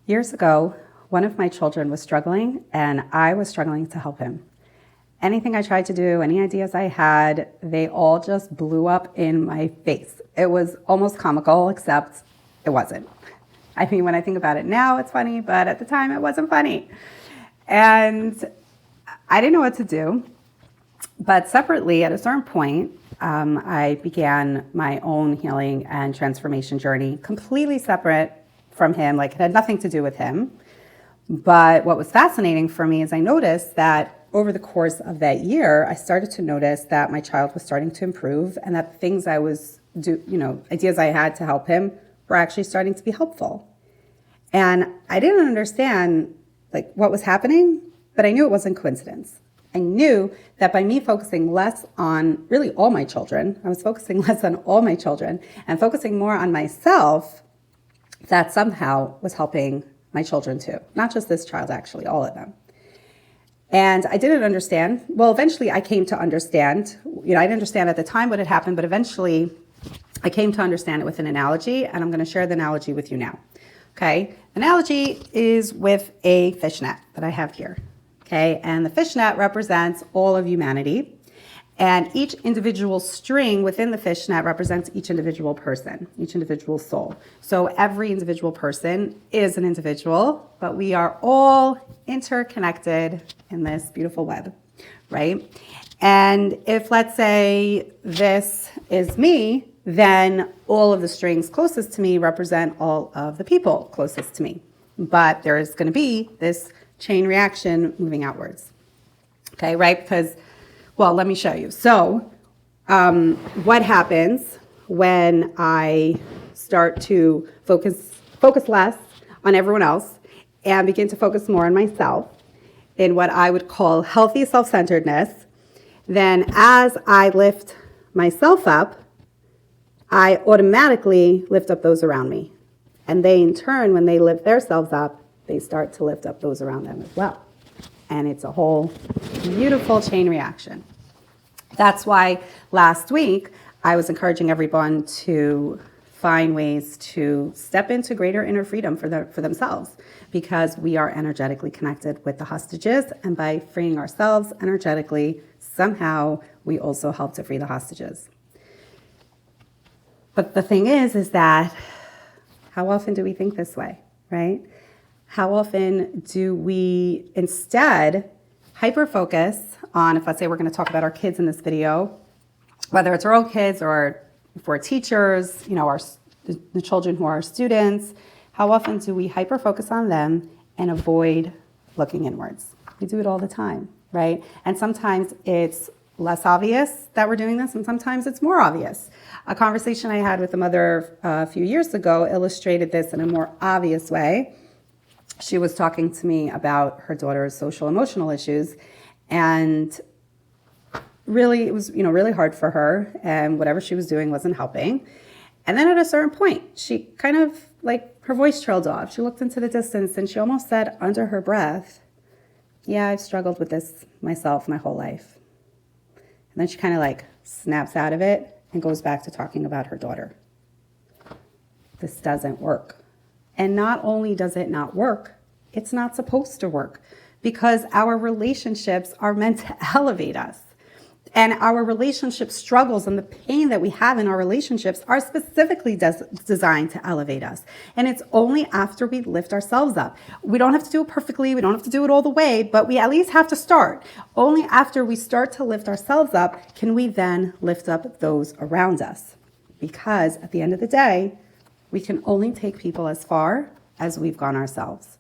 Years ago, one of my children was struggling, and I was struggling to help him. Anything I tried to do, any ideas I had, they all just blew up in my face. It was almost comical, except it wasn't. I mean, when I think about it now, it's funny, but at the time, it wasn't funny. And I didn't know what to do. But separately, at a certain point, I began my own healing and transformation journey, completely separate from him, like it had nothing to do with him. But what was fascinating for me is I noticed that over the course of that year, I started to notice that my child was starting to improve and that things I was ideas I had to help him were actually starting to be helpful. And I didn't understand like what was happening, but I knew it wasn't coincidence. I knew that by me focusing less on really all my children, I was focusing less on all my children and focusing more on myself, that somehow was helping my children too. Not just this child, actually, all of them. And I didn't understand. Well, eventually I came to understand. I didn't understand at the time what had happened, but eventually I came to understand it with an analogy, and I'm going to share the analogy with you now. Okay? Analogy is with a fishnet that I have here. Okay? And the fishnet represents all of humanity. And each individual string within the fishnet represents each individual person, each individual soul. So every individual person is an individual, but we are all interconnected in this beautiful web, right? And if, let's say, this is me, then all of the strings closest to me represent all of the people closest to me. But there is going to be this chain reaction moving outwards, okay, right? Because well, let me show you. So what happens when I start to focus less on everyone else and begin to focus more on myself in what I would call healthy self-centeredness, then as I lift myself up, I automatically lift up those around me. And they, in turn, when they lift themselves up, they start to lift up those around them as well. And it's a whole beautiful chain reaction. That's why last week I was encouraging everyone to find ways to step into greater inner freedom for themselves, because we are energetically connected with the hostages, and by freeing ourselves energetically, somehow we also help to free the hostages. But the thing is that how often do we think this way, right? How often do we instead hyper-focus on, if let's say we're going to talk about our kids in this video, whether it's our own kids or if we're teachers, the children who are our students, how often do we hyper-focus on them and avoid looking inwards? We do it all the time, right? And sometimes it's less obvious that we're doing this, and sometimes it's more obvious. A conversation I had with a mother a few years ago illustrated this in a more obvious way. She was talking to me about her daughter's social emotional issues, and really it was really hard for her, and whatever she was doing wasn't helping. And then at a certain point, she kind of her voice trailed off. She looked into the distance and she almost said under her breath, "Yeah, I've struggled with this myself my whole life." And then she kind of snaps out of it and goes back to talking about her daughter. This doesn't work. And not only does it not work, it's not supposed to work, because our relationships are meant to elevate us. And our relationship struggles and the pain that we have in our relationships are specifically designed to elevate us. And it's only after we lift ourselves up. We don't have to do it perfectly. We don't have to do it all the way, but we at least have to start. Only after we start to lift ourselves up can we then lift up those around us. Because at the end of the day, we can only take people as far as we've gone ourselves.